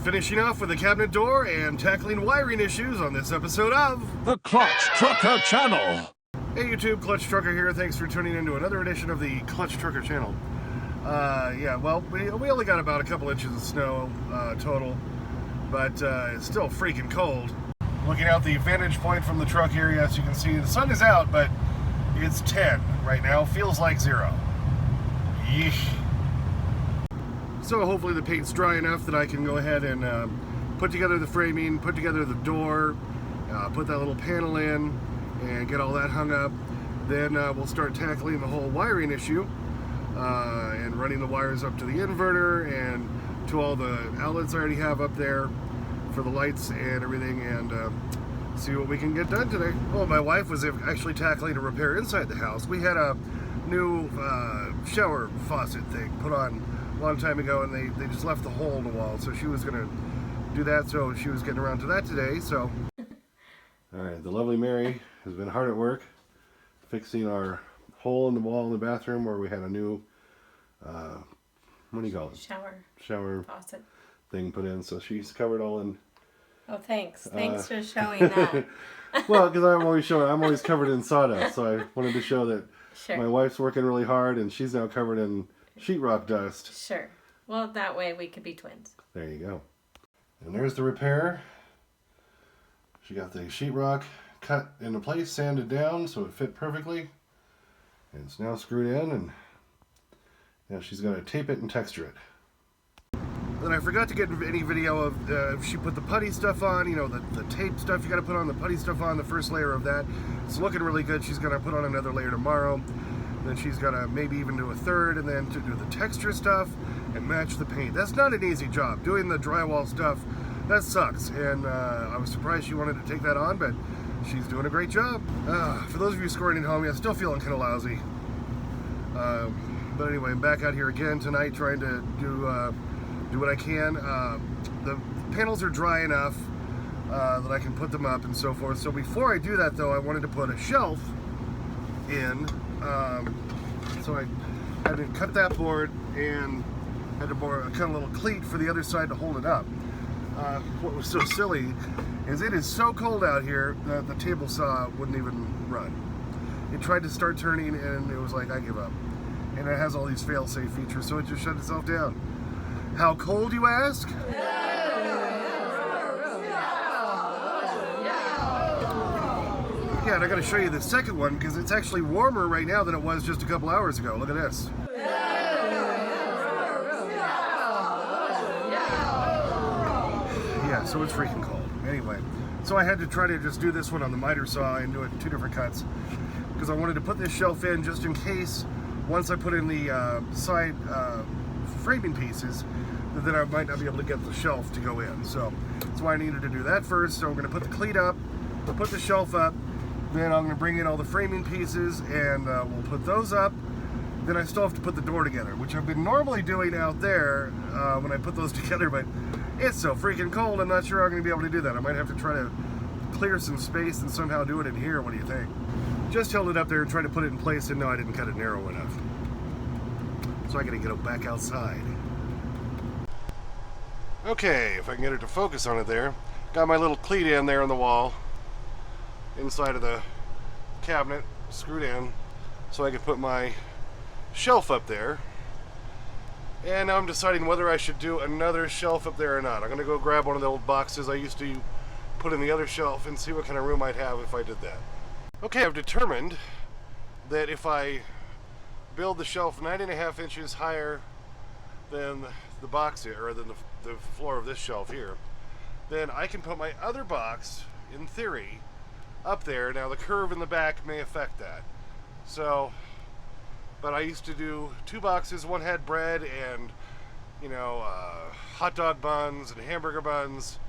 Finishing off with the cabinet door and tackling wiring issues on this episode of the Clutch Trucker Channel. Hey YouTube, Clutch Trucker here. Thanks for tuning in to another edition of the Clutch Trucker Channel. Yeah, well, we only got about a couple inches of snow total, but it's still freaking cold. Looking out the vantage point from the truck here, yes, you can see the sun is out, but it's 10 right now. Feels like 0. Yeesh. So hopefully the paint's dry enough that I can go ahead and put together the framing, put together the door, put that little panel in, and get all that hung up. Then we'll start tackling the whole wiring issue and running the wires up to the inverter and to all the outlets I already have up there for the lights and everything, and see what we can get done today. Well, my wife was actually tackling a repair inside the house. We had a new shower faucet thing put on a long time ago, and they just left the hole in the wall, so she was going to do that, so she was getting around to that today. So alright, the lovely Mary has been hard at work fixing our hole in the wall in the bathroom where we had a new what do you call it? Shower faucet thing put in, so she's covered all in. Oh, thanks for showing that. Well, because I'm always covered in sawdust, so I wanted to show that my wife's working really hard and she's now covered in sheetrock dust. Sure. Well, that way we could be twins. There you go. And there's the repair. She got the sheetrock cut into place, sanded down so it fit perfectly. And it's now screwed in, and now she's going to tape it and texture it. Then I forgot to get any video of if she put the putty stuff on, you know, the tape stuff you got to put on, the putty stuff on, the first layer of that. It's looking really good. She's going to put on another layer tomorrow. Then she's got to maybe even do a third, and then to do the texture stuff and match the paint. That's not an easy job. Doing the drywall stuff, that sucks. And I was surprised she wanted to take that on, but she's doing a great job. For those of you scoring at home, yeah, still feeling kind of lousy. But anyway, I'm back out here again tonight trying to do what I can. The panels are dry enough that I can put them up and so forth. So before I do that, though, I wanted to put a shelf in. So I had to cut that board and had to cut a little cleat for the other side to hold it up. What was so silly is it is so cold out here that the table saw wouldn't even run. It tried to start turning and it was like, I give up. And it has all these fail-safe features, so it just shut itself down. How cold, you ask? Yeah, and I gotta show you the second one because it's actually warmer right now than it was just a couple hours ago. Look at this. Yeah, so it's freaking cold. Anyway, so I had to try to just do this one on the miter saw and do it in 2 different cuts because I wanted to put this shelf in just in case once I put in the side framing pieces, then I might not be able to get the shelf to go in. So that's why I needed to do that first. So I'm going to put the cleat up, put the shelf up, then I'm going to bring in all the framing pieces and we'll put those up. Then I still have to put the door together, which I've been normally doing out there when I put those together, but it's so freaking cold, I'm not sure I'm going to be able to do that. I might have to try to clear some space and somehow do it in here. What do you think? Just held it up there and tried to put it in place, and no, I didn't cut it narrow enough. So I got to get it back outside. Okay, if I can get it to focus on it there. Got my little cleat in there on the wall, inside of the cabinet, screwed in, so I could put my shelf up there. And now I'm deciding whether I should do another shelf up there or not. I'm going to go grab one of the old boxes I used to put in the other shelf and see what kind of room I'd have if I did that. Okay, I've determined that if I build the shelf 9.5 inches higher than the box here, or than the floor of this shelf here, then I can put my other box, in theory, up there. Now the curve in the back may affect that. So, but I used to do 2 boxes. One had bread and, you know, hot dog buns and hamburger buns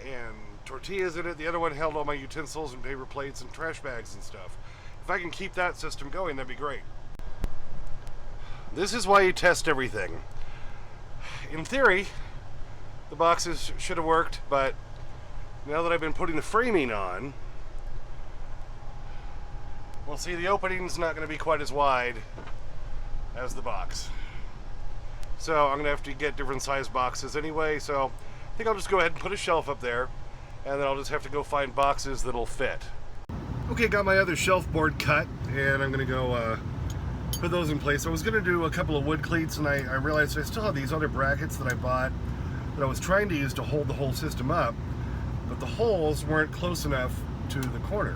and tortillas in it. The other one held all my utensils and paper plates and trash bags and stuff. If I can keep that system going, that'd be great. This is why you test everything. In theory, the boxes should have worked, but now that I've been putting the framing on, well, see, the opening's not going to be quite as wide as the box. So I'm going to have to get different size boxes anyway, so I think I'll just go ahead and put a shelf up there, and then I'll just have to go find boxes that'll fit. Okay, got my other shelf board cut, and I'm going to go put those in place. I was going to do a couple of wood cleats, and I realized I still have these other brackets that I bought that I was trying to use to hold the whole system up, but the holes weren't close enough to the corner.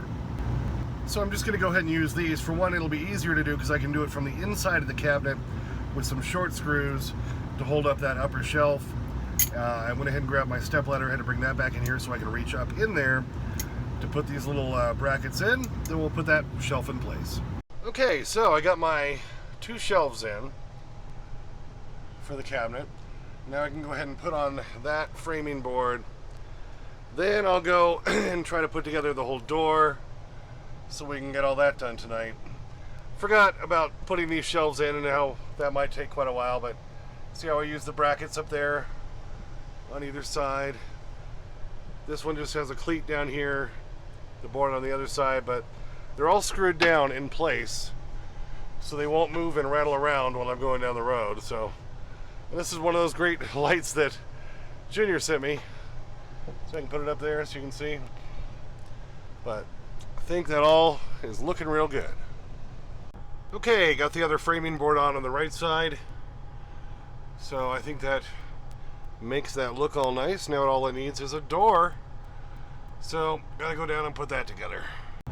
So I'm just going to go ahead and use these. For one, it'll be easier to do because I can do it from the inside of the cabinet with some short screws to hold up that upper shelf. I went ahead and grabbed my stepladder, had to bring that back in here so I can reach up in there to put these little brackets in. Then we'll put that shelf in place. Okay, so I got my 2 shelves in for the cabinet. Now I can go ahead and put on that framing board. Then I'll go and try to put together the whole door so we can get all that done tonight. Forgot about putting these shelves in and how that might take quite a while, but see how I use the brackets up there on either side. This one just has a cleat down here, the board on the other side, but they're all screwed down in place so they won't move and rattle around while I'm going down the road. So, and this is one of those great lights that Junior sent me, so I can put it up there so you can see. But I think that all is looking real good. Okay, got the other framing board on the right side, so I think that makes that look all nice. Now all it needs is a door, so gotta go down and put that together.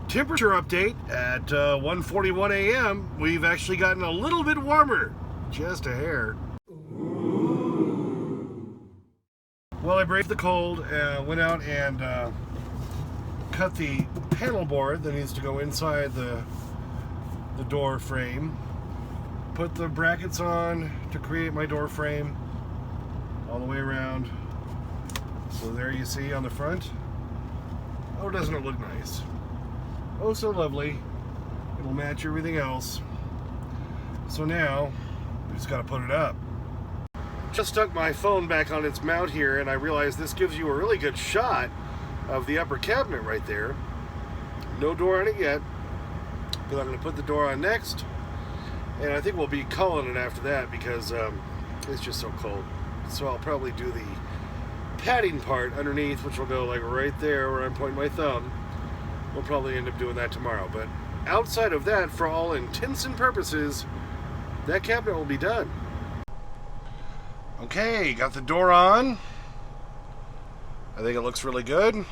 Temperature update at 1:41 a.m. We've actually gotten a little bit warmer, just a hair. Well, I braved the cold, went out and cut the panel board that needs to go inside the door frame. Put the brackets on to create my door frame all the way around. So there you see on the front. Oh, doesn't it look nice? Oh, so lovely. It'll match everything else. So now we just got to put it up. Just stuck my phone back on its mount here, and I realized this gives you a really good shot of the upper cabinet right there. No door on it yet, but I'm going to put the door on next, and I think we'll be calling it after that because it's just so cold. So I'll probably do the padding part underneath, which will go like right there where I'm pointing my thumb. We'll probably end up doing that tomorrow, but outside of that, for all intents and purposes, that cabinet will be done. Okay, got the door on. I think it looks really good.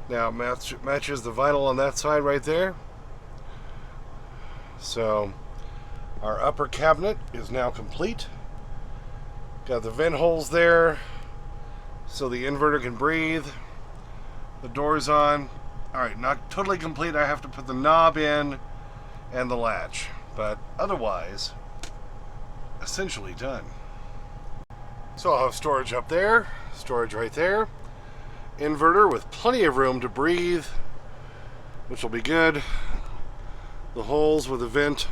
Now it matches the vinyl on that side right there. So our upper cabinet is now complete. Got the vent holes there so the inverter can breathe. The door's on. Alright, not totally complete. I have to put the knob in and the latch, but otherwise essentially done. So I'll have storage up there, storage right there, inverter with plenty of room to breathe, which will be good. The holes with a vent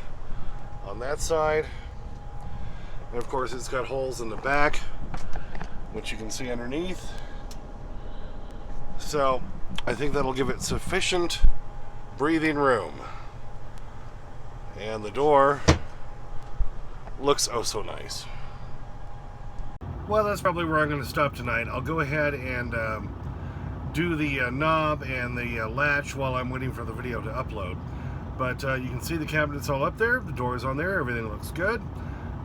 on that side, and of course it's got holes in the back, which you can see underneath. So I think that'll give it sufficient breathing room. And the door looks oh so nice. Well, that's probably where I'm going to stop tonight. I'll go ahead and do the knob and the latch while I'm waiting for the video to upload. But you can see the cabinet's all up there. The door's on there. Everything looks good.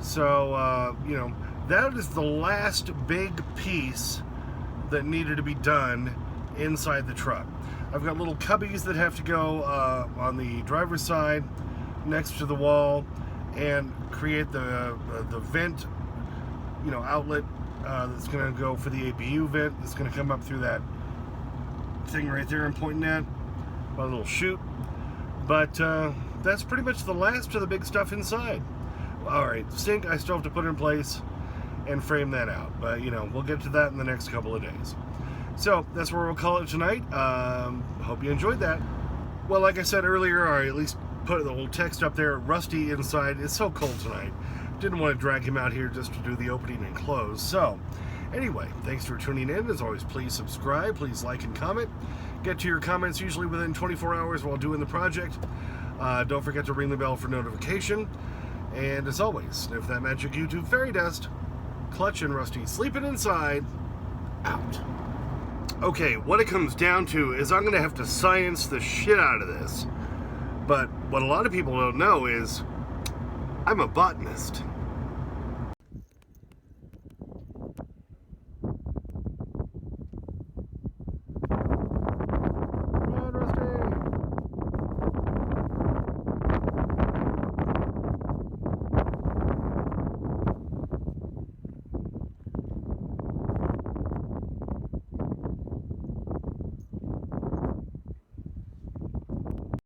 So, you know, that is the last big piece that needed to be done inside the truck. I've got little cubbies that have to go on the driver's side next to the wall and create the vent, you know, outlet that's going to go for the APU vent. That's going to come up through that thing right there I'm pointing at, my little chute. But that's pretty much the last of the big stuff inside. Alright, sink I still have to put in place and frame that out, but you know, we'll get to that in the next couple of days. So that's where we'll call it tonight. Hope you enjoyed that. Well, like I said earlier, or at least put the little text up there, Rusty inside. It's so cold tonight. Didn't want to drag him out here just to do the opening and close. So anyway, thanks for tuning in. As always, please subscribe, please like and comment. Get to your comments usually within 24 hours while doing the project. Don't forget to ring the bell for notification. And as always, sniff that magic YouTube fairy dust. Clutch and Rusty sleeping inside. Out. Okay, what it comes down to is I'm going to have to science the shit out of this. But what a lot of people don't know is I'm a botanist.